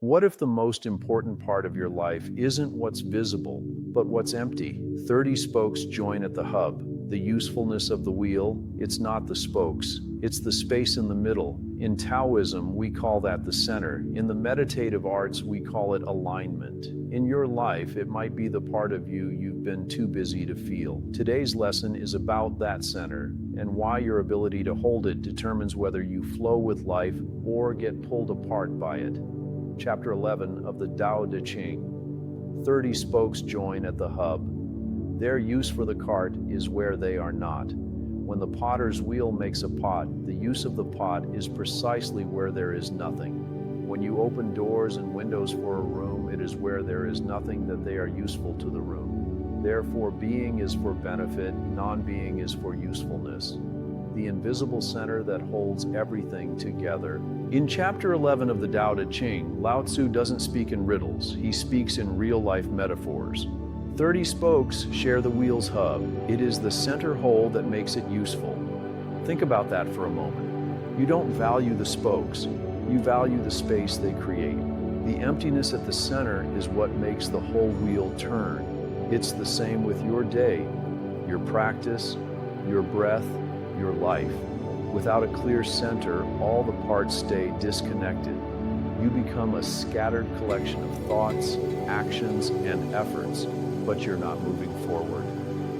What if the most important part of your life isn't what's visible, but what's empty? 30 spokes join at the hub. The usefulness of the wheel, it's not the spokes, it's the space in the middle. In Taoism, we call that the center. In the meditative arts, we call it alignment. In your life, it might be the part of you you've been too busy to feel. Today's lesson is about that center and why your ability to hold it determines whether you flow with life or get pulled apart by it. Chapter 11 of the Tao Te Ching. 30 spokes join at the hub. Their use for the cart is where they are not. When the potter's wheel makes a pot, the use of the pot is precisely where there is nothing. When you open doors and windows for a room, it is where there is nothing that they are useful to the room. Therefore, being is for benefit, non-being is for usefulness. The invisible center that holds everything together. In chapter 11 of the Tao Te Ching, Lao Tzu doesn't speak in riddles, he speaks in real-life metaphors. 30 spokes share the wheel's hub. It is the center hole that makes it useful. Think about that for a moment. You don't value the spokes, you value the space they create. The emptiness at the center is what makes the whole wheel turn. It's the same with your day, your practice, your breath, your life. Without a clear center, all the parts stay disconnected. You become a scattered collection of thoughts, actions, and efforts, but you're not moving forward.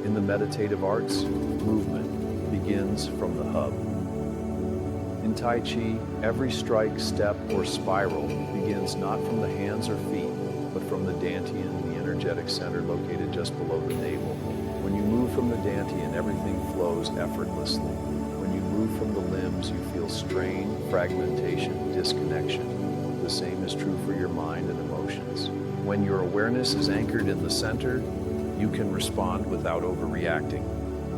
In the meditative arts, movement begins from the hub. In Tai Chi, every strike, step, or spiral begins not from the hands or feet, but from the Dan Tien, the energetic center located just below the navel. When you move from the Dan Tien, everything flows effortlessly. When you move from the limbs, you feel strain, fragmentation, disconnection. The same is true for your mind and emotions. When your awareness is anchored in the center, you can respond without overreacting.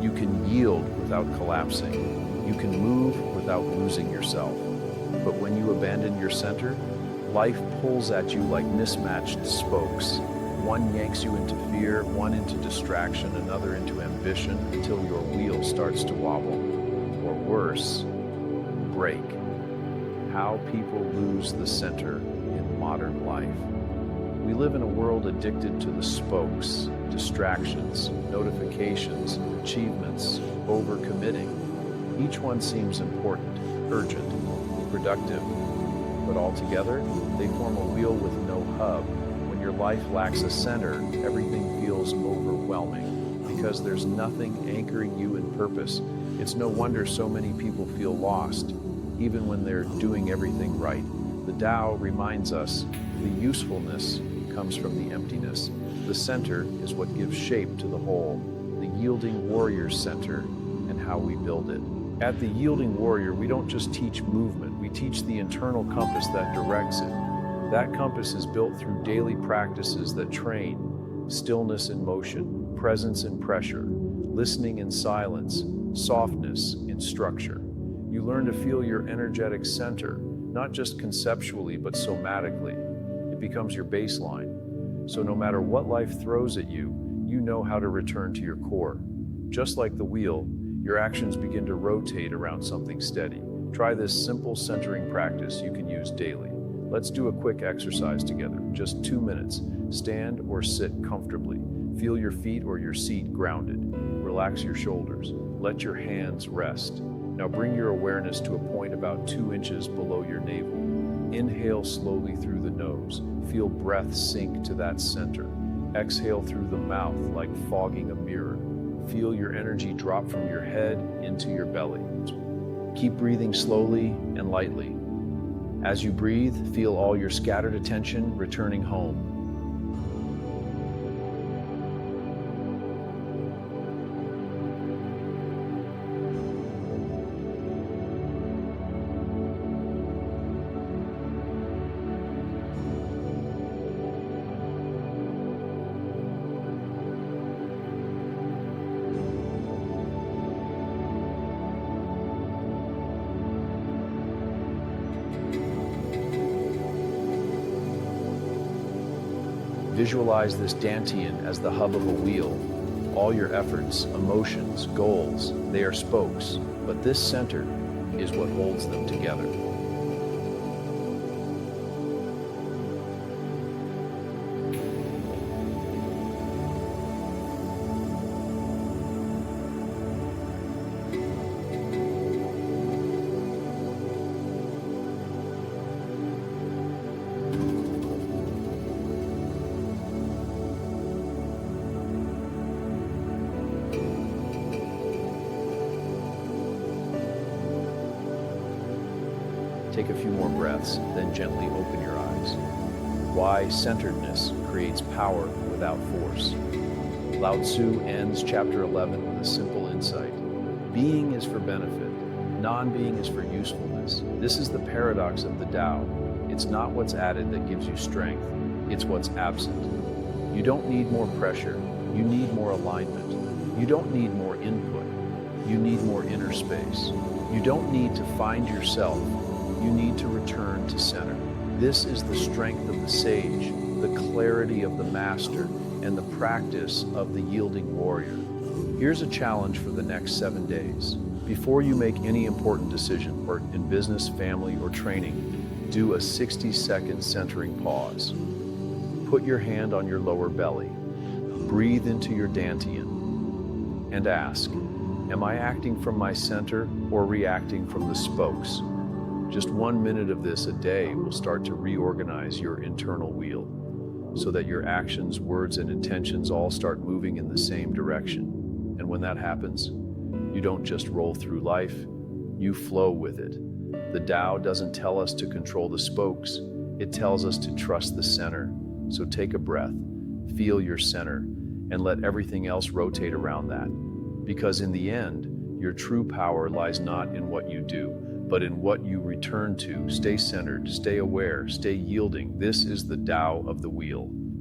You can yield without collapsing. You can move without losing yourself. But when you abandon your center, life pulls at you like mismatched spokes. One yanks you into fear, one into distraction, another into ambition, until your wheel starts to wobble. Or worse, break. How people lose the center in modern life. We live in a world addicted to the spokes, distractions, notifications, achievements, overcommitting. Each one seems important, urgent, productive, but altogether, they form a wheel with no hub. When your life lacks a center, everything feels overwhelming because there's nothing anchoring you in purpose. It's no wonder so many people feel lost, even when they're doing everything right. The Tao reminds us the usefulness comes from the emptiness. The center is what gives shape to the whole. The yielding warrior's center and how we build it. At the Yielding Warrior, we don't just teach movement, we teach the internal compass that directs it. That compass is built through daily practices that train stillness in motion, presence in pressure, listening in silence, softness in structure. You learn to feel your energetic center, not just conceptually, but somatically. It becomes your baseline. So no matter what life throws at you, you know how to return to your core. Just like the wheel, your actions begin to rotate around something steady. Try this simple centering practice you can use daily. Let's do a quick exercise together, just 2 minutes. Stand or sit comfortably. Feel your feet or your seat grounded. Relax your shoulders. Let your hands rest. Now bring your awareness to a point about 2 inches below your navel. Inhale slowly through the nose. Feel breath sink to that center. Exhale through the mouth like fogging a mirror. Feel your energy drop from your head into your belly. Keep breathing slowly and lightly. As you breathe, feel all your scattered attention returning home. Visualize this Dan Tien as the hub of a wheel. All your efforts, emotions, goals, they are spokes, but this center is what holds them together. Take a few more breaths, then gently open your eyes. Why centeredness creates power without force. Lao Tzu ends chapter 11 with a simple insight. Being is for benefit, non-being is for usefulness. This is the paradox of the Tao. It's not what's added that gives you strength, it's what's absent. You don't need more pressure, you need more alignment. You don't need more input, you need more inner space. You don't need to find yourself, you need to return to center. This is the strength of the sage, the clarity of the master, and the practice of the yielding warrior. Here's a challenge for the next 7 days. Before you make any important decision, or in business, family, or training, do a 60-second centering pause. Put your hand on your lower belly. Breathe into your Dan Tien. And ask, am I acting from my center or reacting from the spokes? Just 1 minute of this a day will start to reorganize your internal wheel, so that your actions, words, and intentions all start moving in the same direction. And when that happens, you don't just roll through life, you flow with it. The Tao doesn't tell us to control the spokes, it tells us to trust the center. So take a breath, feel your center, and let everything else rotate around that. Because in the end, your true power lies not in what you do, but in what you return to. Stay centered, stay aware, stay yielding. This is the Tao of the wheel.